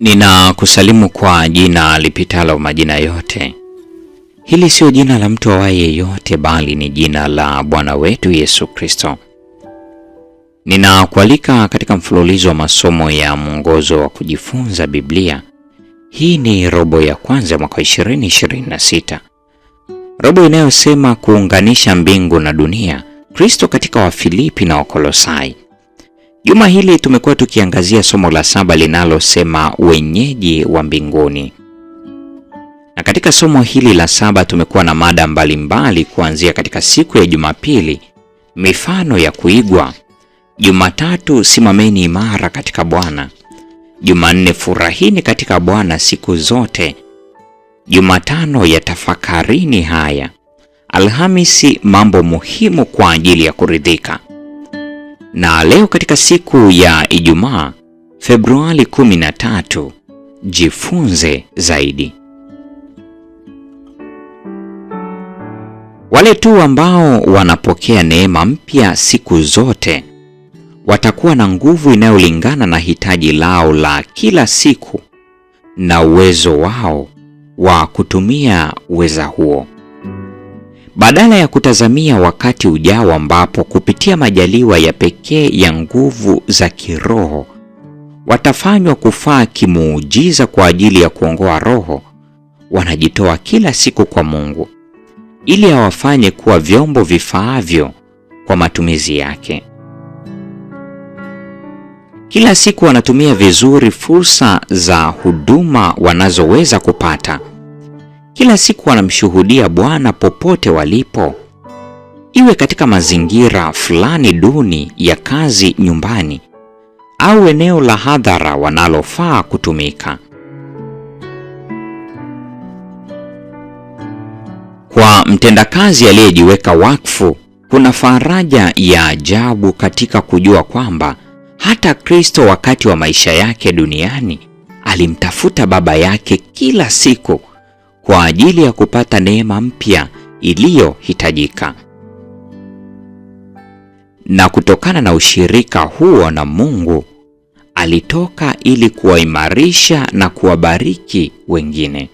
Ninakusalimu kwa jina lipitalo majina yote. Hili sio jina la mtu awaye yeyote, bali ni jina la Bwana wetu Yesu Kristo. Ninakualika katika mfululizo wa masomo ya mwongozo wa kujifunza Biblia. Hii ni robo ya kwanza mwaka 2026. Robo inayosema kuunganisha mbingu na dunia, Kristo katika Wafilipi na Wakolosai. Juma hili tumekuwa tukiangazia somo la 7 linalosema wenyeji wa mbinguni. Na katika somo hili la 7 tumekuwa na mada mbalimbali, kuanzia katika siku ya Jumapili, mifano ya kuigwa; Jumatatu, simameni imara katika Bwana; Jumanne, furahini katika Bwana siku zote; Jumatano, yatafakarini haya; Alhamisi, mambo muhimu kwa ajili ya kuridhika; na leo katika siku ya Ijumaa, Februari 13, jifunze zaidi. Wale tu ambao wanapokea neema mpya siku zote watakuwa na nguvu inayolingana na hitaji lao la kila siku na uwezo wao wa kutumia uweza huo, badala ya kutazamia wakati ujao ambapo kupitia majaliwa ya pekee ya nguvu za kiroho watafanywa kufaa kimuujiza kwa ajili ya kuongoa roho. Wanajitoa kila siku kwa Mungu ili awafanye kuwa vyombo vifaavyo kwa matumizi yake. Kila siku wanatumia vizuri fursa za huduma wanazoweza kupata. Kila siku wanamshuhudia Bwana popote walipo, iwe katika mazingira fulani duni ya kazi nyumbani au eneo la hadhara wanalofaa kutumika. Kwa mtendakazi aliyejiweka wakfu, kuna faraja ya ajabu katika kujua kwamba hata Kristo wakati wa maisha yake duniani alimtafuta Baba yake kila siku kwa ajili ya kupata neema mpya iliyohitajika. Na kutokana na ushirika huo na Mungu, alitoka ili kuwaimarisha na kuwabariki wengine.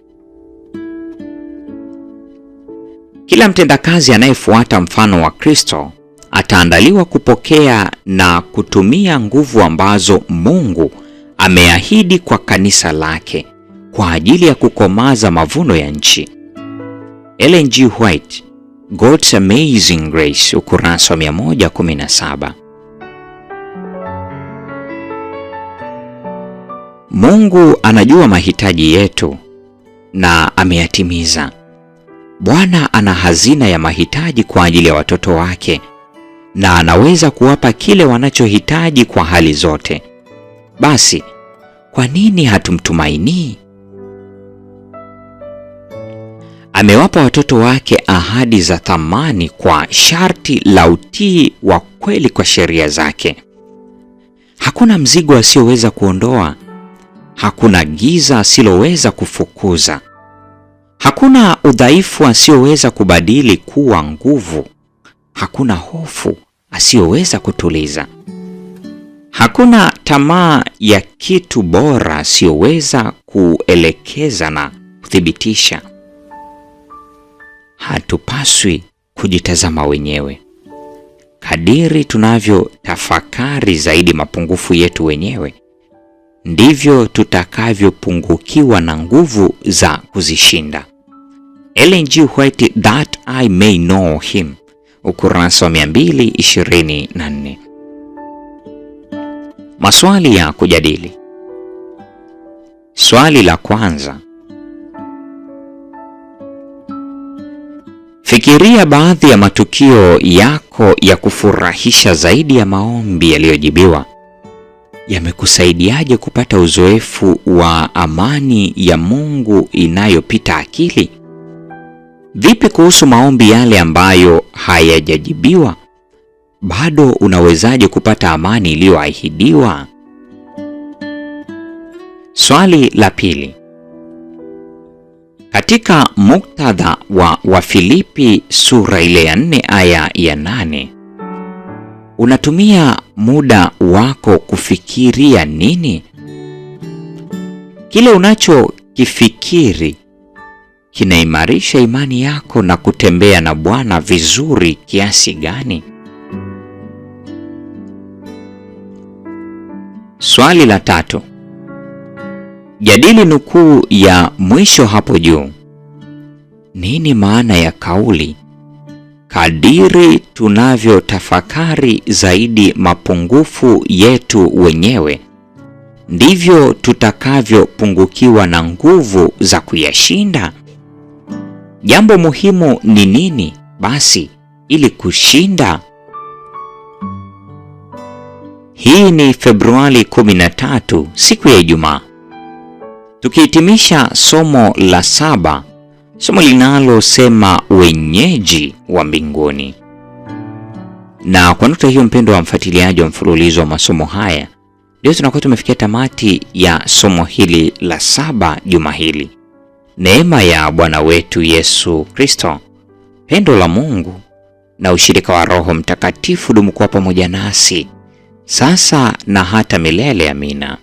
Kila mtendakazi anayefuata mfano wa Kristo ataandaliwa kupokea na kutumia nguvu ambazo Mungu ameahidi kwa kanisa lake kwa ajili ya kukomaza mavuno ya nchi. Ellen G. White, God's Amazing Grace, ukurasa wa 117. Mungu anajua mahitaji yetu na ameyatimiza. Bwana ana hazina ya mahitaji kwa ajili ya watoto wake na anaweza kuwapa kile wanachohitaji kwa hali zote. Basi, kwa nini hatumtumaini? Amewapa watoto wake ahadi za thamani kwa sharti la utii wa kweli kwa sheria zake. Hakuna mzigo asioweza kuondoa, hakuna giza asiloweza kufukuza, hakuna udhaifu asioweza kubadili kuwa nguvu, hakuna hofu asiyoweza kutuliza, hakuna tamaa ya kitu bora asiyoweza kuelekeza na kuthibitisha. Hatupaswi kujitazama wenyewe. Kadiri tunavyotafakari zaidi mapungufu yetu wenyewe, ndivyo tutakavyopungukiwa na nguvu za kuzishinda. Ellen G. White, That I May Know Him, ukurasa wa 224. Maswali ya kujadili. Swali la kwanza: fikiria baadhi ya matukio yako ya kufurahisha zaidi ya maombi yaliyojibiwa. Yamekusaidiaje kupata uzoefu wa amani ya Mungu inayopita akili? Vipi kuhusu maombi yale ambayo hayajajibiwa? Bado unawezaje kupata amani iliyoahidiwa? Swali la pili: katika muktadha wa Wafilipi sura ile ya 4 aya ya 8, unatumia muda wako kufikiria nini? Kile unachokifikiri kinaimarisha imani yako na kutembea na Bwana vizuri kiasi gani? Swali la 3. Jadili nukuu ya mwisho hapo juu. Nini maana ya kauli, kadiri tunavyotafakari zaidi mapungufu yetu wenyewe, ndivyo tutakavyopungukiwa na nguvu za kuyashinda? Jambo muhimu ni nini basi ili kushinda? Hii ni Februari 13, siku ya Ijumaa. Tukihitimisha somo la 7, somo linalosema wenyeji wa mbinguni. Na kwa nukta hiyo, mpendo wa mfuatiliaji wa mfululizo wa masomo haya, ndio tunakuwa tumefikia tamati ya somo hili la 7 juma hili. Neema ya Bwana wetu Yesu Kristo, pendo la Mungu na ushirika wa Roho Mtakatifu dumu kuwa pamoja nasi sasa na hata milele. Amina.